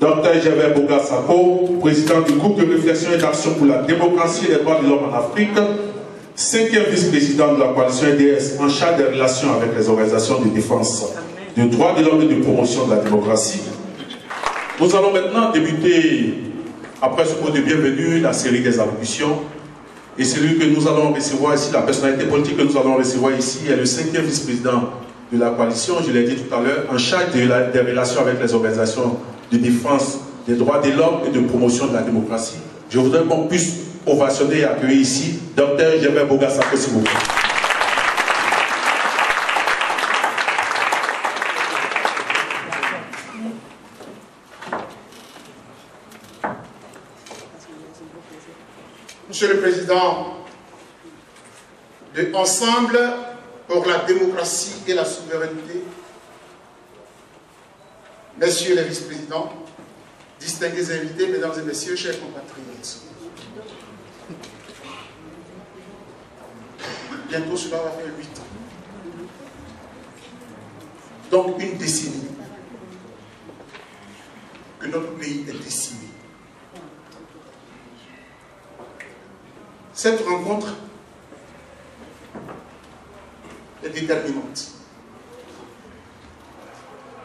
Dr Gervais Boga-Sako, président du groupe de réflexion et d'action pour la démocratie et les droits de l'homme en Afrique, 5e vice-président de la coalition EDS en charge des relations avec les organisations de défense des droits de l'homme et de promotion de la démocratie. Nous allons maintenant débuter, après ce mot de bienvenue, la série des allocutions. Et celui que nous allons recevoir ici, la personnalité politique que nous allons recevoir ici, est le 5e vice-président de la coalition, je l'ai dit tout à l'heure, en charge des relations avec les organisations de défense des droits de l'homme et de promotion de la démocratie. Je voudrais qu'on puisse ovationner et accueillir ici Dr Gervais Boga-Sako, s'il vous plaît. Monsieur le Président de Ensemble pour la démocratie et la souveraineté, Messieurs les vice-présidents, distingués invités, Mesdames et Messieurs, chers compatriotes. Bientôt cela va faire 8 ans. Donc une décennie que notre pays est décimé. Cette rencontre est déterminante.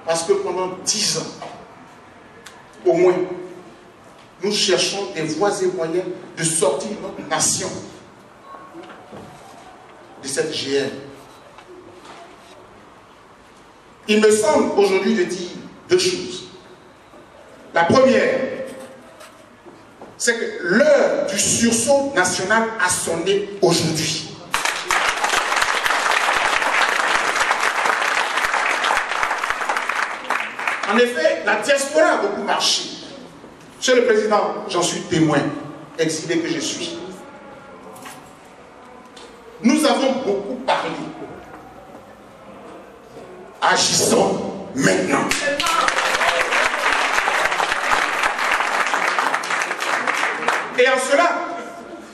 Parce que pendant 10 ans, au moins, nous cherchons des voies et moyens de sortir notre nation de cette GR. Il me semble aujourd'hui de dire 2 choses. La première, c'est que l'heure du sursaut national a sonné aujourd'hui. En effet, la diaspora a beaucoup marché. Monsieur le Président, j'en suis témoin, exilé que je suis. Nous avons beaucoup parlé. Agissons maintenant. Et en cela,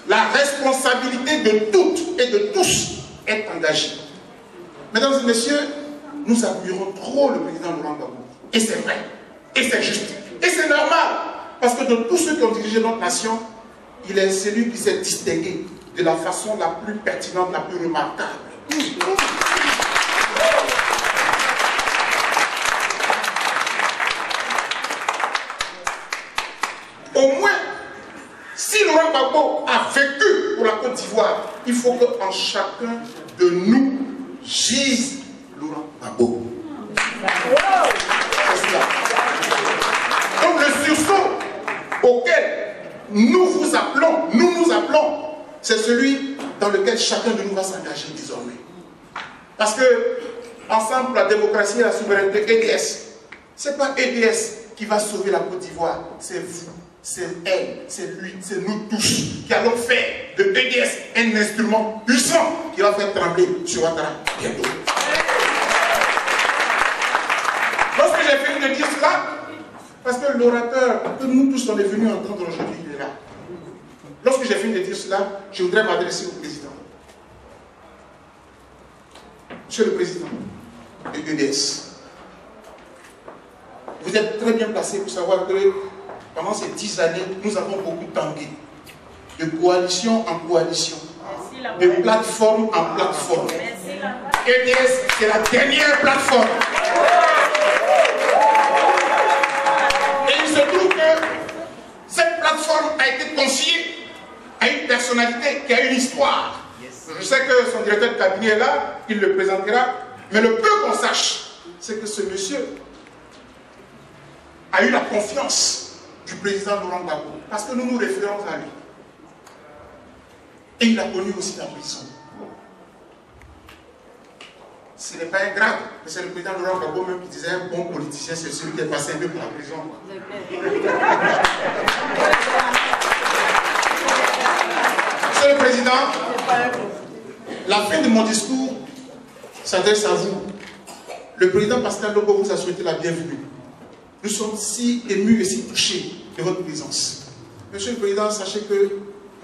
la responsabilité de toutes et de tous est engagée. Mesdames et Messieurs, nous admirons trop le président Laurent Gbagbo. Et c'est vrai, et c'est juste, et c'est normal. Parce que de tous ceux qui ont dirigé notre nation, il est celui qui s'est distingué de la façon la plus pertinente, la plus remarquable. Au moins, si Laurent Gbagbo a vécu pour la Côte d'Ivoire, il faut qu'en chacun de nous gise Laurent Gbagbo. Donc le sursaut auquel nous nous appelons, c'est celui dans lequel chacun de nous va s'engager désormais. Parce que, ensemble pour la démocratie et la souveraineté, EDS, ce n'est pas EDS qui va sauver la Côte d'Ivoire, c'est vous, c'est elle, c'est lui, c'est nous tous qui allons faire de EDS un instrument puissant qui va faire trembler sur Ouattara bientôt. Lorsque j'ai fini de dire cela, parce que l'orateur que nous tous on est venus entendre aujourd'hui, il est là. Lorsque j'ai fini de dire cela, je voudrais m'adresser au président. Monsieur le président de EDS, vous êtes très bien placé pour savoir que pendant ces 10 années, nous avons beaucoup tangué. De coalition en coalition, de plateforme en plateforme. EDS, c'est la dernière plateforme. Et il se trouve que cette plateforme a été confiée à une personnalité qui a une histoire. Je sais que son directeur de cabinet est là, il le présentera, mais le peu qu'on sache, c'est que ce monsieur a eu la confiance du président Laurent Gbagbo, parce que nous nous référons à lui. Et il a connu aussi la prison. Ce n'est pas un grade, mais c'est le président Laurent Gbagbo même qui disait un bon politicien, c'est celui qui est passé un peu par la prison. Monsieur le Président, la fin de mon discours s'adresse à vous. Le président Pascal Lobo vous a souhaité la bienvenue. Nous sommes si émus et si touchés de votre présence. Monsieur le Président, sachez que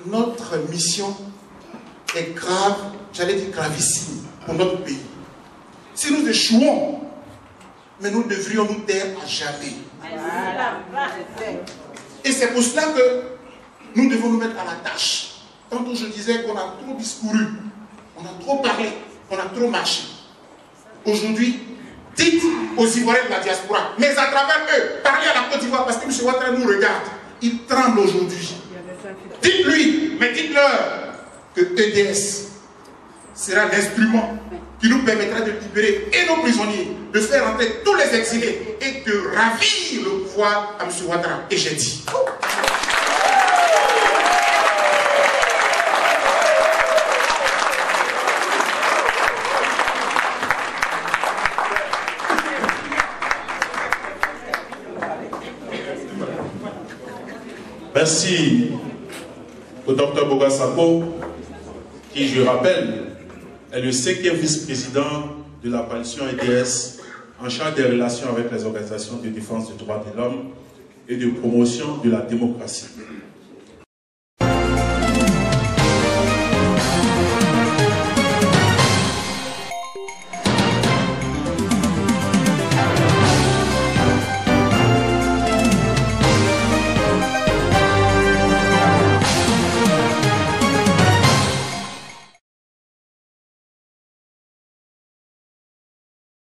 notre mission est grave, j'allais dire gravissime, pour notre pays. Si nous échouons, mais nous devrions nous taire à jamais. Et c'est pour cela que nous devons nous mettre à la tâche. Tantôt je disais qu'on a trop discouru, on a trop parlé, on a trop marché. Aujourd'hui, dites aux Ivoiriens de la diaspora, mais à travers eux, parlez à la Côte d'Ivoire, parce que M. Ouattara nous regarde. Il tremble aujourd'hui. Dites-lui, mais dites-leur que EDS sera l'instrument qui nous permettra de libérer et nos prisonniers, de faire entrer tous les exilés et de ravir le pouvoir à M. Ouattara. Et j'ai dit. Merci au Dr Boga Sako, qui, je rappelle, est le 5e vice-président de la coalition EDS en charge des relations avec les organisations de défense des droits de l'homme et de promotion de la démocratie.